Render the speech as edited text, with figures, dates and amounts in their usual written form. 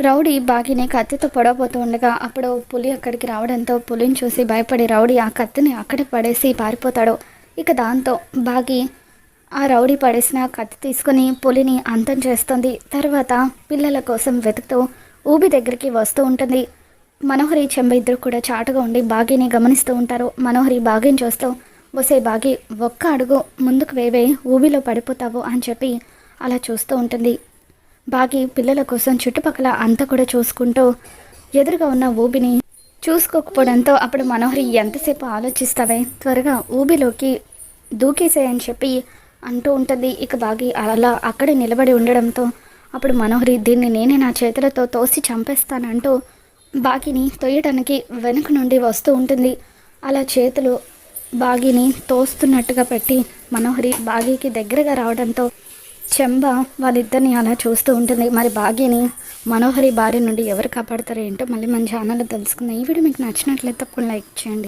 Rowdy బాగిని కత్తితో పొడవబోతూ ఉండగా అప్పుడు పులి అక్కడికి రావడంతో పులిని చూసి భయపడి రౌడీ ఆ కత్తిని అక్కడే పడేసి పారిపోతాడు. ఇక దాంతో బాగి ఆ రౌడీ పడేసిన కత్తి తీసుకుని పులిని అంతం చేస్తుంది. తర్వాత పిల్లల కోసం వెతుకుతూ ఊబి దగ్గరికి వస్తూ ఉంటుంది. మనోహరి చెంబ ఇద్దరు కూడా చాటుగా ఉండి బాగిని గమనిస్తూ ఉంటారు. మనోహరి బాగిని చూస్తూ వసే బాగి ఒక్క అడుగు ముందుకు వేవే ఊబిలో పడిపోతావు అని చెప్పి అలా చూస్తూ ఉంటుంది. బాగి పిల్లల కోసం చుట్టుపక్కల అంతా కూడా చూసుకుంటూ ఎదురుగా ఉన్న ఊబిని చూసుకోకపోవడంతో అప్పుడు మనోహరి ఎంతసేపు ఆలోచిస్తావే, త్వరగా ఊబిలోకి దూకేసేయని చెప్పి అంటూ ఉంటుంది. ఇక బాగి అలా అక్కడే నిలబడి ఉండడంతో అప్పుడు మనోహరి దీన్ని నేనే నా చేతులతో తోసి చంపేస్తానంటూ బాగిని తొయ్యడానికి వెనుక నుండి వస్తూ ఉంటుంది. అలా చేతులు బాగిని తోస్తున్నట్టుగా పెట్టి మనోహరి బాగికి దగ్గరగా రావడంతో చెంబ వాళ్ళిద్దరిని అలా చూస్తూ ఉంటుంది. మరి బాగిని మనోహరి బారి నుండి ఎవరు కాపాడతారో ఏంటో మళ్ళీ మన ఛానల్లో తెలుసుకుందాం. ఈ వీడియో మీకు నచ్చినట్లయితే తప్పకుండా లైక్ చేయండి.